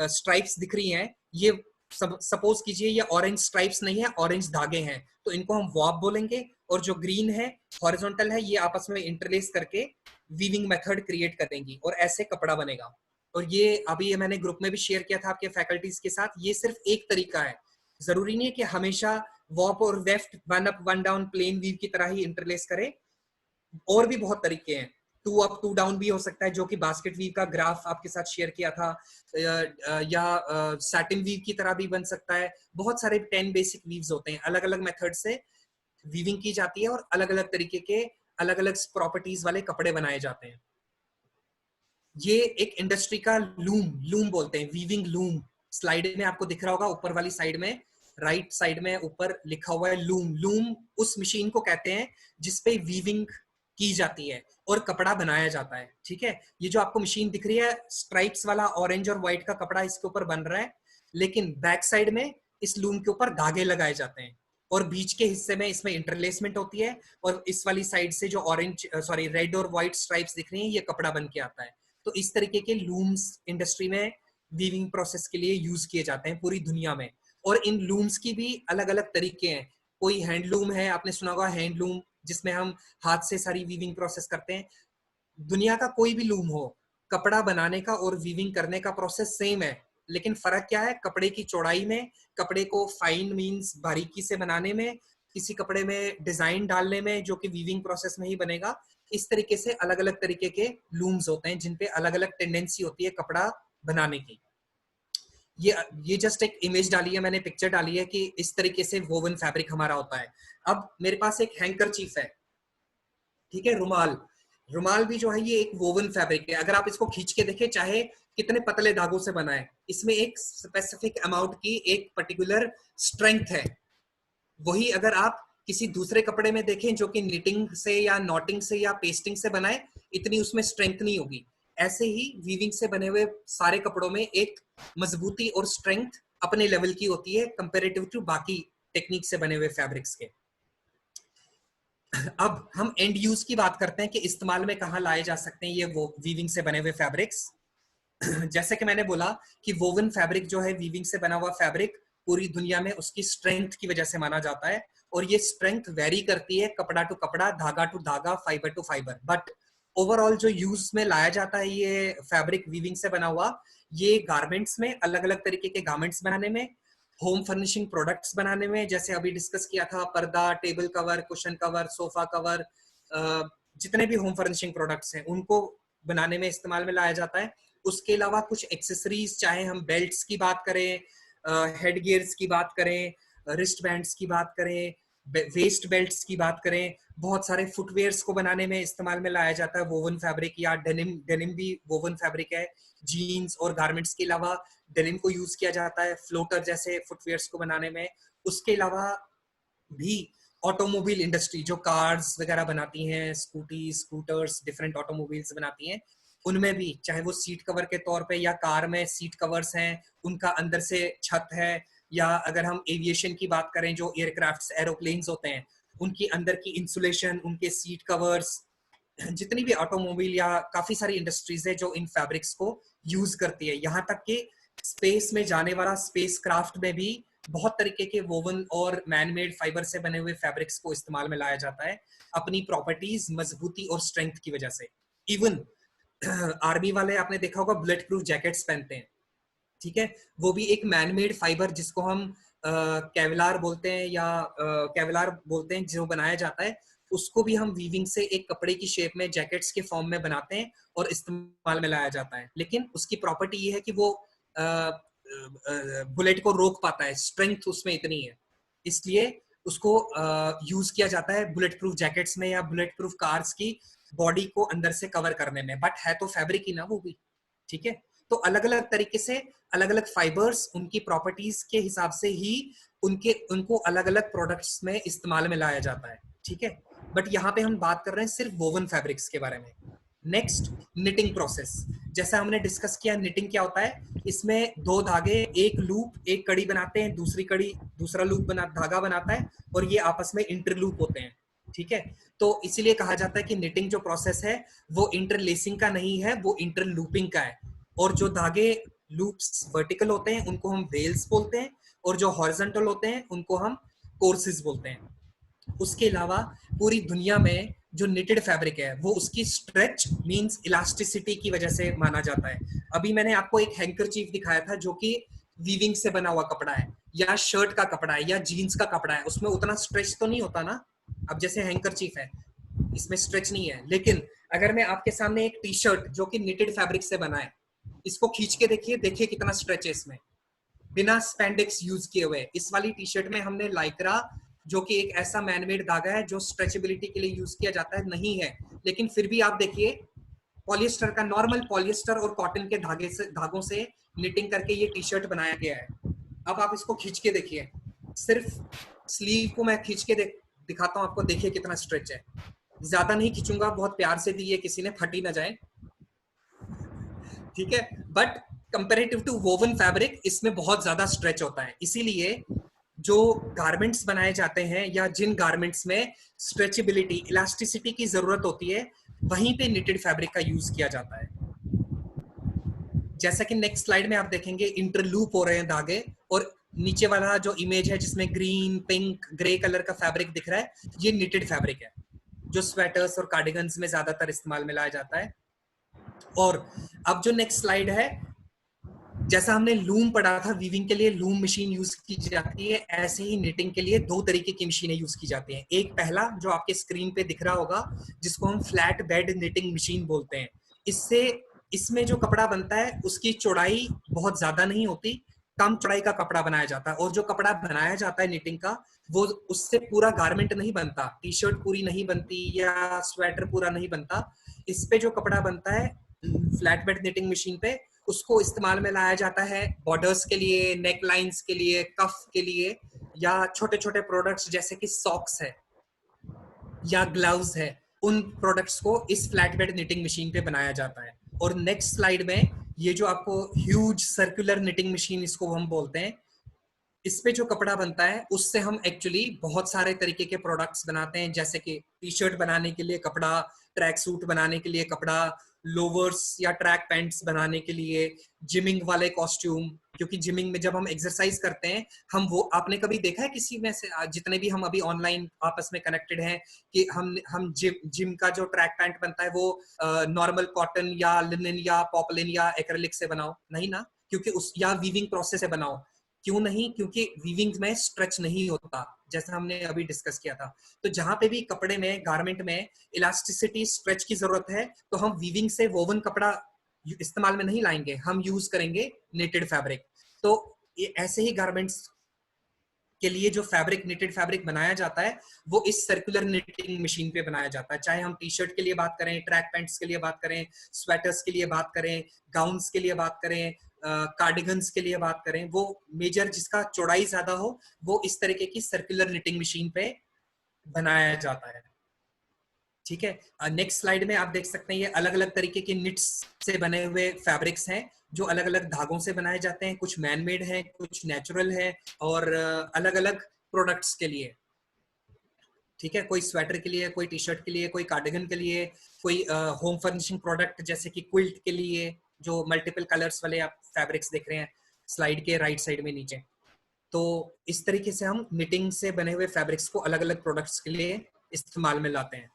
स्ट्राइप्स दिख रही हैं, ये सपोज कीजिए ये ऑरेंज स्ट्राइप्स नहीं है, ऑरेंज धागे हैं, तो इनको हम वॉब बोलेंगे। और जो ग्रीन है, हॉरिजॉन्टल है, ये आपस में इंटरलेस करके वीविंग मेथड क्रिएट करेंगी और ऐसे कपड़ा बनेगा। और ये अभी ये मैंने ग्रुप में भी शेयर किया था आपके फैकल्टीज के साथ, ये सिर्फ एक तरीका है, जरूरी नहीं है कि हमेशा वॉप और weft one up one down plain weave की तरह ही इंटरलेस करें, और भी बहुत तरीके हैं, टू अप टू डाउन भी हो सकता है, जो कि बास्केट वीव का ग्राफ आपके साथ शेयर किया था, या सैटिन वीव की तरह भी बन सकता है। बहुत सारे 10 बेसिक वीव्स होते हैं, अलग अलग मेथड से वीविंग की जाती है और अलग अलग तरीके के अलग अलग प्रॉपर्टीज वाले कपड़े बनाए जाते हैं। ये एक इंडस्ट्री का लूम बोलते हैं, वीविंग लूम। स्लाइड में आपको दिख रहा होगा ऊपर वाली साइड में, राइट साइड में ऊपर लिखा हुआ है लूम उस मशीन को कहते हैं जिसपे वीविंग की जाती है और कपड़ा बनाया जाता है। ठीक है, ये जो आपको मशीन दिख रही है स्ट्राइप्स वाला ऑरेंज और व्हाइट का कपड़ा इसके ऊपर बन रहा है, लेकिन बैक साइड में इस लूम के ऊपर धागे लगाए जाते हैं और बीच के हिस्से में इसमें इंटरलेसमेंट होती है, और इस वाली साइड से जो रेड और व्हाइट स्ट्राइप्स दिख रही हैं ये कपड़ा बन के आता है। तो इस तरीके के लूम्स इंडस्ट्री में वीविंग प्रोसेस के लिए यूज किए जाते हैं पूरी दुनिया में। और इन लूम्स की भी अलग अलग तरीके हैं। कोई हैंडलूम है, आपने सुना होगा हैंडलूम, जिसमें हम हाथ से सारी वीविंग प्रोसेस करते हैं। दुनिया का कोई भी लूम हो, कपड़ा बनाने का और वीविंग करने का प्रोसेस सेम है, लेकिन फर्क क्या है, कपड़े की चौड़ाई में, कपड़े को फाइन मींस बारीकी से बनाने में, किसी कपड़े में डिजाइन डालने में जो कि वीविंग प्रोसेस में ही बनेगा। इस तरीके से अलग अलग तरीके के लूम्स होते हैं जिनपे अलग अलग टेंडेंसी होती है कपड़ा बनाने की। ये जस्ट एक इमेज डाली है मैंने, पिक्चर डाली है कि इस तरीके से वोवन फैब्रिक हमारा होता है। अब मेरे पास एक हैंकरचीफ है, ठीक है, रुमाल। रुमाल भी जो है ये एक वोवन फैब्रिक है। अगर आप इसको खींच के देखें, चाहे कितने पतले धागों से बना है, इसमें एक स्पेसिफिक अमाउंट की एक पर्टिकुलर स्ट्रेंथ है। वही अगर आप किसी दूसरे कपड़े में देखें जो कि निटिंग से या नॉटिंग से या पेस्टिंग से बनाए, इतनी उसमें स्ट्रेंथ नहीं होगी। ऐसे ही वीविंग से बने हुए सारे कपड़ों में एक मजबूती और स्ट्रेंथ अपने लेवल की होती है कंपेरेटिव टू बाकी टेक्निक से बने हुए फैब्रिक्स के। अब हम एंड यूज की बात करते हैं कि इस्तेमाल में कहाँ लाए जा सकते हैं ये वो वीविंग से बने हुए फैब्रिक्स। जैसे कि मैंने बोला कि वोवन फैब्रिक जो है, वीविंग से बना हुआ फैब्रिक, पूरी दुनिया में उसकी स्ट्रेंथ की वजह से माना जाता है, और ये स्ट्रेंथ वेरी करती है कपड़ा टू कपड़ा, धागा टू धागा, fibre to fibre. But overall जो यूज में लाया जाता है ये फैब्रिक वीविंग से बना हुआ, ये गारमेंट्स में, अलग अलग तरीके के गारमेंट्स बनाने में, होम फर्निशिंग प्रोडक्ट्स बनाने में, जैसे अभी डिस्कस किया था पर्दा, table cover, cushion cover, sofa cover, जितने भी होम फर्निशिंग प्रोडक्ट्स हैं उनको बनाने में इस्तेमाल में लाया जाता है। उसके अलावा कुछ एक्सेसरीज, चाहे हम बेल्ट्स की बात करें, हेड गियर्स की बात करें, रिस्ट बैंड्स की बात करें, वेस्ट बेल्ट्स की बात करें, बहुत सारे फुटवेयर्स को बनाने में इस्तेमाल में लाया जाता है वोवन फैब्रिक, या डेनिम भी वोवन फैब्रिक है। जीन्स और गारमेंट्स के अलावा डेनिम को यूज किया जाता है फ्लोटर जैसे फुटवेयर्स को बनाने में। उसके अलावा भी ऑटोमोबाइल इंडस्ट्री जो कार्स वगैरह बनाती हैं, स्कूटर्स, डिफरेंट ऑटोमोबाइल्स बनाती हैं, उनमें भी चाहे वो सीट कवर के तौर पे, या कार में सीट कवर्स हैं, उनका अंदर से छत है, या अगर हम एविएशन की बात करें, जो एयरक्राफ्ट्स, एरोप्लेन्स होते हैं, उनकी अंदर की इंसुलेशन, उनके सीट कवर्स, जितनी भी ऑटोमोबाइल या काफी सारी इंडस्ट्रीज है जो इन फैब्रिक्स को यूज करती है। यहाँ तक कि स्पेस में जाने वाला स्पेस क्राफ्ट में भी बहुत तरीके के वोवन और मैनमेड फाइबर से बने हुए फैब्रिक्स को इस्तेमाल में लाया जाता है अपनी प्रॉपर्टीज, मजबूती और स्ट्रेंथ की वजह से। इवन आर्मी वाले आपने देखा होगा बुलेट प्रूफ जैकेट्स पहनते हैं, ठीक है, वो भी एक मैनमेड फाइबर जिसको हम केवलार बोलते हैं, या केवलार बोलते हैं, जो बनाया जाता है, उसको भी हम वीविंग से एक कपड़े की शेप में जैकेट्स के फॉर्म में बनाते हैं और इस्तेमाल में लाया जाता है। लेकिन उसकी प्रॉपर्टी ये है कि वो बुलेट को रोक पाता है, स्ट्रेंथ उसमें इतनी है, इसलिए उसको यूज किया जाता है बुलेट प्रूफ जैकेट्स में या बुलेट प्रूफ कार्स की बॉडी को अंदर से कवर करने में। बट है तो फैब्रिक ही ना वो भी, ठीक है। तो अलग अलग तरीके से अलग अलग फाइबर्स, उनकी प्रॉपर्टीज के हिसाब से ही उनको अलग अलग प्रोडक्ट्स में इस्तेमाल में लाया जाता है, ठीक है। बट यहाँ पे हम बात कर रहे हैं सिर्फ वोवन फैब्रिक्स के बारे में। Next, knitting process. जैसा हमने डिस्कस किया, निटिंग क्या होता है, इसमें दो धागे एक लूप, एक कड़ी बनाते हैं, दूसरी कड़ी दूसरा लूप धागा बनाता है, और ये आपस में इंटरलूप होते हैं, ठीक है। तो इसीलिए कहा जाता है कि निटिंग जो प्रोसेस है वो इंटरलेसिंग का नहीं है, वो इंटरलूपिंग का है। और जो धागे लूप्स वर्टिकल होते हैं उनको हम वेल्स बोलते हैं, और जो हॉरिजॉन्टल होते हैं उनको हम कोर्सेज बोलते हैं। उसके अलावा पूरी दुनिया में जो निटेड फैब्रिक है वो उसकी स्ट्रेच मींस इलास्टिसिटी की वजह से माना जाता है। अभी मैंने आपको एक हैंकरचीफ दिखाया था जो कि वीविंग से बना हुआ कपड़ा है, या शर्ट का कपड़ा है, या जीन्स का कपड़ा है, उसमें उतना स्ट्रेच तो नहीं होता ना। अब जैसे हैंकरचीफ है, इसमें स्ट्रेच नहीं है, लेकिन अगर मैं आपके सामने एक टी शर्ट जो कि निटेड फैब्रिक से बना है, इसको खींच के देखिए, देखिए कितना स्ट्रेच है इसमें, बिना स्पैंडेक्स यूज किए हुए। इस वाली टी शर्ट में हमने लाइक्रा, जो कि एक ऐसा मैनमेड धागा है जो स्ट्रेचेबिलिटी के लिए यूज किया जाता है, नहीं है, लेकिन फिर भी आप देखिए पॉलिएस्टर का, नॉर्मल पॉलिएस्टर और कॉटन के धागों से निटिंग करके ये टी शर्ट बनाया गया है। अब आप इसको खींच के देखिए, सिर्फ स्लीव को मैं खींच के दिखाता हूँ आपको, देखिए कितना स्ट्रेच है। ज्यादा नहीं खींचूंगा, बहुत प्यार से दी है किसी ने, फटी ना जाए, ठीक है। But comparative to woven fabric इसमें बहुत ज्यादा स्ट्रेच होता है, इसीलिए जो गारमेंट्स बनाए जाते हैं या जिन गारमेंट्स में स्ट्रेचेबिलिटी, इलास्टिसिटी की जरूरत होती है, वहीं पे निटेड फैब्रिक का यूज किया जाता है। जैसा कि नेक्स्ट स्लाइड में आप देखेंगे, इंटरलूप हो रहे हैं धागे, और नीचे वाला जो इमेज है जिसमें ग्रीन, पिंक, ग्रे कलर का फैब्रिक दिख रहा है, ये निटेड फैब्रिक है जो स्वेटर्स और कार्डिगन्स में ज्यादातर इस्तेमाल में लाया जाता है। और अब जो नेक्स्ट स्लाइड है, जैसा हमने लूम पढ़ा था, वीविंग के लिए लूम मशीन यूज की जाती है, ऐसे ही निटिंग के लिए दो तरीके की मशीनें यूज की जाती हैं। एक पहला जो आपके स्क्रीन पे दिख रहा होगा, जिसको हम फ्लैट बेड निटिंग मशीन बोलते हैं। इससे इसमें जो कपड़ा बनता है उसकी चौड़ाई बहुत ज्यादा नहीं होती, कम चौड़ाई का कपड़ा बनाया जाता है, और जो कपड़ा बनाया जाता है निटिंग का, वो उससे पूरा गारमेंट नहीं बनता, टी शर्ट पूरी नहीं बनती या स्वेटर पूरा नहीं बनता। इस पे जो कपड़ा बनता है फ्लैट बेड निटिंग मशीन पे, उसको इस्तेमाल में लाया जाता है बॉर्डर्स के लिए, नेक लाइन्स के लिए, कफ के लिए, या छोटे छोटे प्रोडक्ट्स जैसे कि सॉक्स है या ग्लव्स है, उन प्रोडक्ट्स को इस फ्लैट बेड निटिंग मशीन पे बनाया जाता है। और नेक्स्ट स्लाइड में ये जो आपको ह्यूज सर्कुलर निटिंग मशीन इसको हम बोलते हैं, इस पे जो कपड़ा बनता है उससे हम एक्चुअली बहुत सारे तरीके के प्रोडक्ट्स बनाते हैं, जैसे कि टी शर्ट बनाने के लिए कपड़ा, ट्रैक सूट बनाने के लिए कपड़ा, लोवर्स या ट्रैक पैंट्स बनाने के लिए, जिमिंग वाले कॉस्ट्यूम, क्योंकि जिमिंग में जब हम एक्सरसाइज करते हैं, हम वो, आपने कभी देखा है किसी में से, जितने भी हम अभी ऑनलाइन आपस में कनेक्टेड हैं, कि हम जिम का जो ट्रैक पैंट बनता है वो नॉर्मल कॉटन या लिनन या पॉपलिन या एक्रेलिक से बनाओ, नहीं ना, क्योंकि उस, या वीविंग प्रोसेस से बनाओ, क्यों नहीं, क्योंकि वीविंग में स्ट्रेच नहीं होता, जैसा हमने अभी डिस्कस किया था। तो जहां पे भी कपड़े में, गारमेंट में इलास्टिसिटी, स्ट्रेच की जरूरत है, तो हम वीविंग से वोवन कपड़ा इस्तेमाल में नहीं लाएंगे, हम यूज करेंगे निटेड फैब्रिक। तो ऐसे ही गारमेंट्स के लिए जो फैब्रिक, निटेड फैब्रिक बनाया जाता है, वो इस सर्कुलर निटिंग मशीन पे बनाया जाता है। चाहे हम टी शर्ट के लिए बात करें, ट्रैक पैंट्स के लिए बात करें, स्वेटर्स के लिए बात करें, गाउन्स के लिए बात करें, कार्डिगन्स के लिए बात करें, वो मेजर जिसका चौड़ाई ज्यादा हो, वो इस तरीके की सर्कुलर निटिंग मशीन पे बनाया जाता है। ठीक है। नेक्स्ट स्लाइड में आप देख सकते हैं, ये अलग अलग तरीके के निट्स से बने हुए फैब्रिक्स हैं जो अलग अलग धागों से बनाए जाते हैं, कुछ मैनमेड हैं, कुछ नेचुरल है, और अलग अलग प्रोडक्ट्स के लिए। ठीक है, कोई स्वेटर के लिए, कोई टी शर्ट के लिए, कोई कार्डिगन के लिए, कोई होम फर्निशिंग प्रोडक्ट जैसे कि क्विल्ट के लिए, जो मल्टीपल कलर्स वाले आप फैब्रिक्स देख रहे हैं स्लाइड के राइट साइड में नीचे। तो इस तरीके से हम निटिंग से बने हुए फैब्रिक्स को अलग अलग प्रोडक्ट्स के लिए इस्तेमाल में लाते हैं।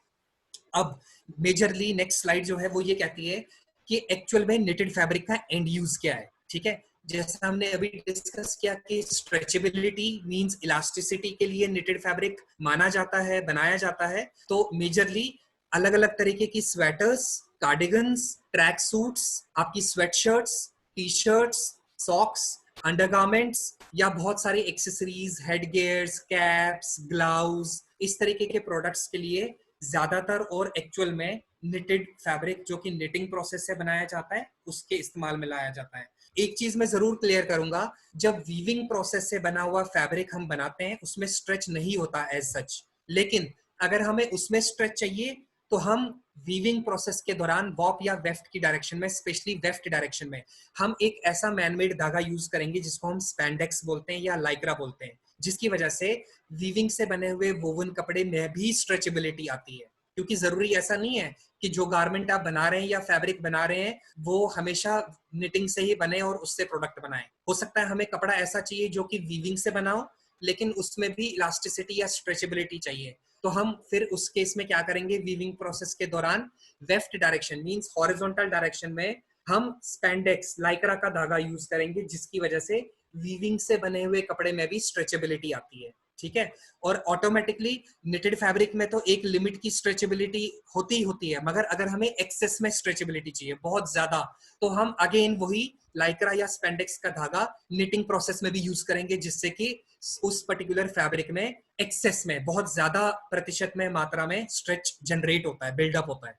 अब मेजरली नेक्स्ट स्लाइड जो है वो ये कहती है कि एक्चुअल में निटेड फैब्रिक का एंड यूज क्या है। ठीक है, जैसा हमने अभी डिस्कस किया कि स्ट्रेचेबिलिटी मींस इलास्टिसिटी के लिए निटेड फैब्रिक माना जाता है, बनाया जाता है। तो मेजरली अलग अलग तरीके की स्वेटर्स, कार्डिगन्स, ट्रैक सूट्स, आपकी sweatshirts, T shirts, socks, undergarments, या बहुत सारी accessories, head gears, caps, gloves, इस तरीके के प्रोडक्ट्स के लिए ज्यादातर और एक्चुअल में निटेड फैब्रिक जो कि निटिंग प्रोसेस से बनाया जाता है उसके इस्तेमाल में लाया जाता है। एक चीज मैं जरूर क्लियर करूंगा, जब वीविंग प्रोसेस से बना हुआ फैब्रिक हम बनाते हैं उसमें स्ट्रेच नहीं होता एज सच, लेकिन अगर हमें उसमें स्ट्रेच चाहिए तो हम वीविंग प्रोसेस के दौरान वॉप या वेफ्ट की डायरेक्शन में, स्पेशली वेफ्ट डायरेक्शन में, हम एक ऐसा मैनमेड धागा यूज करेंगे जिसको हम स्पैंडेक्स बोलते हैं या लाइक्रा बोलते हैं, जिसकी वजह से वीविंग से बने हुए वोवन कपड़े में भी स्ट्रेचेबिलिटी आती है। क्योंकि जरूरी ऐसा नहीं है कि जो गारमेंट आप बना रहे हैं या फैब्रिक बना रहे हैं वो हमेशा निटिंग से ही बने और उससे प्रोडक्ट बनाए। हो सकता है हमें कपड़ा ऐसा चाहिए जो कि वीविंग से बना हो, लेकिन उसमें भी इलास्टिसिटी या स्ट्रेचेबिलिटी चाहिए। तो हम फिर उस केस में क्या करेंगे, वीविंग प्रोसेस के दौरान left direction means horizontal direction में हम स्पेंडेक्स लाइक्रा का धागा यूज करेंगे, जिसकी वजह से वीविंग से बने हुए कपड़े में भी स्ट्रेचेबिलिटी आती है। ठीक है, और ऑटोमेटिकली निटेड फैब्रिक में तो एक लिमिट की स्ट्रेचेबिलिटी होती ही होती है, मगर अगर हमें एक्सेस में स्ट्रेचेबिलिटी चाहिए बहुत ज्यादा, तो हम अगेन वही लाइक्रा या स्पेंडेक्स का धागा निटिंग प्रोसेस में भी यूज करेंगे, जिससे कि उस पर्टिकुलर फैब्रिक में एक्सेस में बहुत ज्यादा प्रतिशत में मात्रा में स्ट्रेच जनरेट होता है, बिल्डअप होता है।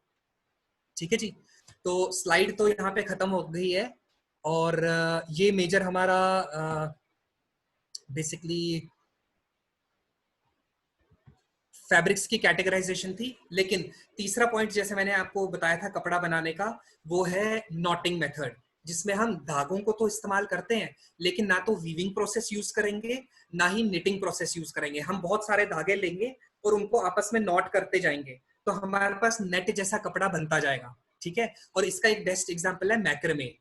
ठीक है जी, तो स्लाइड तो यहाँ पे खत्म हो गई है, और ये मेजर हमारा बेसिकली फैब्रिक्स की कैटेगराइजेशन थी। लेकिन तीसरा पॉइंट जैसे मैंने आपको बताया था कपड़ा बनाने का, वो है नॉटिंग मेथड, जिसमें हम धागों को तो इस्तेमाल करते हैं, लेकिन ना तो वीविंग प्रोसेस यूज करेंगे ना ही निटिंग प्रोसेस यूज करेंगे। हम बहुत सारे धागे लेंगे और उनको आपस में नॉट करते जाएंगे, तो हमारे पास नेट जैसा कपड़ा बनता जाएगा। ठीक है, और इसका एक बेस्ट एग्जाम्पल है मैक्रमे।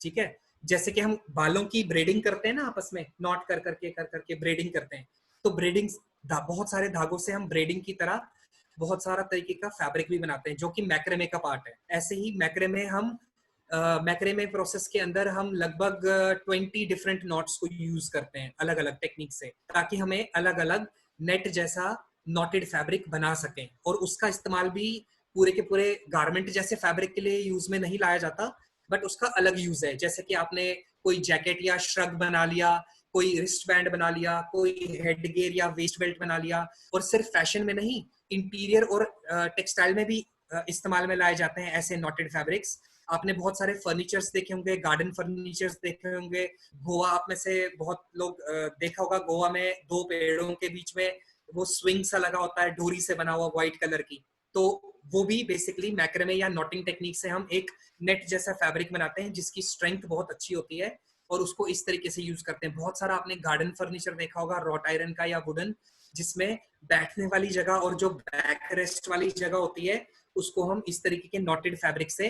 ठीक है, जैसे कि हम बालों की ब्रेडिंग करते हैं ना, आपस में नॉट कर करके ब्रेडिंग करते हैं, तो ब्रेडिंग बहुत सारे धागों से हम ब्रेडिंग की तरह बहुत सारा तरीके का फैब्रिक भी बनाते हैं, जो कि मैक्रेमे का पार्ट है। ऐसे ही मैक्रेमे हम मैक्रेमे प्रोसेस के अंदर हम लगभग 20 डिफरेंट नॉट्स को यूज करते हैं अलग अलग टेक्निक से, ताकि हमें अलग अलग नेट जैसा नॉटेड फैब्रिक बना सकें। और उसका इस्तेमाल भी पूरे के पूरे गारमेंट जैसे फैब्रिक के लिए यूज में नहीं लाया जाता, बट उसका अलग यूज है। जैसे कि आपने कोई जैकेट या श्रग बना लिया, कोई रिस्ट बैंड बना लिया, कोई हेड गेयर या वेस्ट बेल्ट बना लिया, और सिर्फ फैशन में नहीं, इंटीरियर और टेक्सटाइल में भी इस्तेमाल में लाए जाते हैं ऐसे नॉटेड फैब्रिक्स। आपने बहुत सारे फर्नीचर्स देखे होंगे, गार्डन फर्नीचर्स देखे होंगे। गोवा आप में से बहुत लोग देखा होगा, गोवा में दो पेड़ों के बीच में वो स्विंग सा लगा होता है, डोरी से बना हुआ व्हाइट कलर की। तो वो भी बेसिकली मैक्रेमे या नॉटिंग टेक्निक से हम एक नेट जैसा फैब्रिक बनाते हैं, जिसकी स्ट्रेंथ बहुत अच्छी होती है, और उसको इस तरीके से यूज करते हैं। बहुत सारा आपने गार्डन फर्नीचर देखा होगा, रॉट आयरन का या वुडन, जिसमें बैठने वाली जगह और जो बैक रेस्ट वाली जगह होती है, उसको हम इस तरीके के नॉटेड फैब्रिक से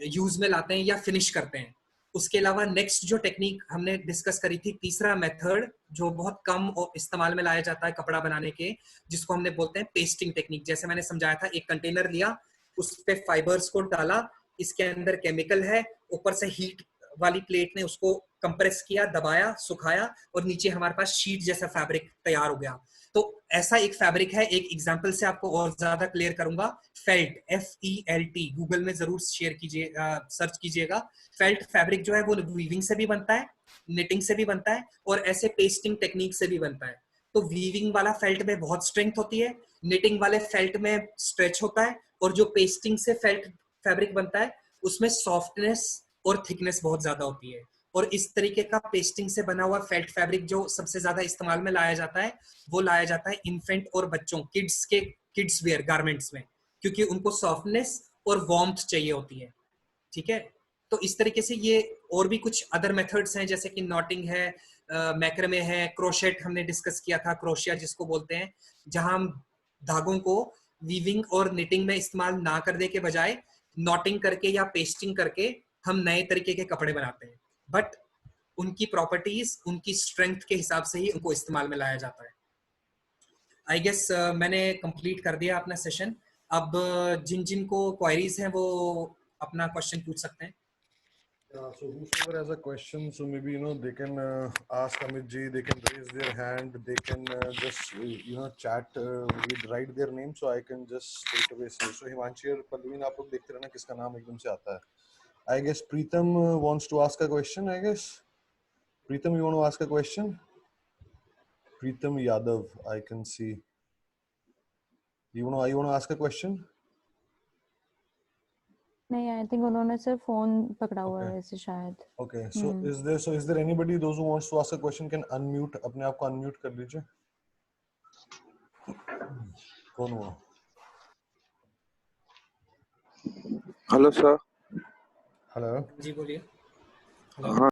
यूज में लाते हैं या फिनिश करते हैं। उसके अलावा नेक्स्ट जो टेक्निक हमने डिस्कस करी थी, तीसरा मेथड जो बहुत कम इस्तेमाल में लाया जाता है कपड़ा बनाने के, जिसको हमने बोलते हैं पेस्टिंग टेक्निक। जैसे मैंने समझाया था, एक कंटेनर लिया, उस पे फाइबर्स को डाला, इसके अंदर केमिकल है, ऊपर से हीट वाली प्लेट ने उसको कंप्रेस किया, दबाया, सुखाया, और नीचे हमारे पास शीट जैसा फैब्रिक तैयार हो गया। तो ऐसा एक फैब्रिक है, एक एग्जांपल से आपको और ज्यादा क्लियर करूंगा। फेल्ट, FELT, गूगल में जरूर शेयर कीजिए, सर्च कीजिएगा। फेल्ट फैब्रिक जो है वो वीविंग से भी बनता है, निटिंग से भी बनता है, और ऐसे पेस्टिंग टेक्निक से भी बनता है। तो वीविंग वाला फेल्ट में बहुत स्ट्रेंथ होती है, निटिंग वाले फेल्ट में स्ट्रेच होता है, और जो पेस्टिंग से फेल्ट फैब्रिक बनता है उसमें सॉफ्टनेस और थिकनेस बहुत ज्यादा होती है। और इस तरीके का पेस्टिंग से बना हुआ फेल्ट फैब्रिक जो सबसे ज्यादा इस्तेमाल में लाया जाता है, वो लाया जाता है इन्फेंट और बच्चों, किड्स वेयर गारमेंट्स में, क्योंकि उनको सॉफ्टनेस और वार्मथ चाहिए होती है। ठीक है, तो इस तरीके से ये और भी कुछ अदर मेथड्स हैं, जैसे कि नॉटिंग है, मैक्रेमे है, क्रोशेट हमने डिस्कस किया था, क्रोशिया जिसको बोलते हैं, जहां हम धागों को वीविंग और निटिंग में इस्तेमाल ना करने के बजाय नॉटिंग करके या पेस्टिंग करके हम नए तरीके के कपड़े बनाते हैं, बट उनकी प्रॉपर्टीज, उनकी स्ट्रेंथ के हिसाब से ही उनको इस्तेमाल में लाया जाता है। आई गेस मैंने कंप्लीट कर दिया अपना सेशन। अब जिन जिन को क्वायरीज हैं वो अपना क्वेश्चन पूछ सकते हैं। So whosoever has a question, so maybe they can ask Amit ji. They can raise their hand. They can just chat with write their name, so I can just straight away say. So Himanshi और Palveen, आप लोग देखते रहना किसका नाम एकदम से आता है. I guess Preetam wants to ask a question. I guess Preetam, you want to ask a question? Preetam Yadav, I can see. You want to ask a question? नहीं, आई थिंक उन्होंने सिर्फ फोन पकड़ा हुआ है ऐसे शायद। Okay, so is there anybody, those who wants to ask a question can unmute, अपने आप को unmute कर लीजिए। कौन हुआ? Hello sir. हेलो जी बोलिए। हाँ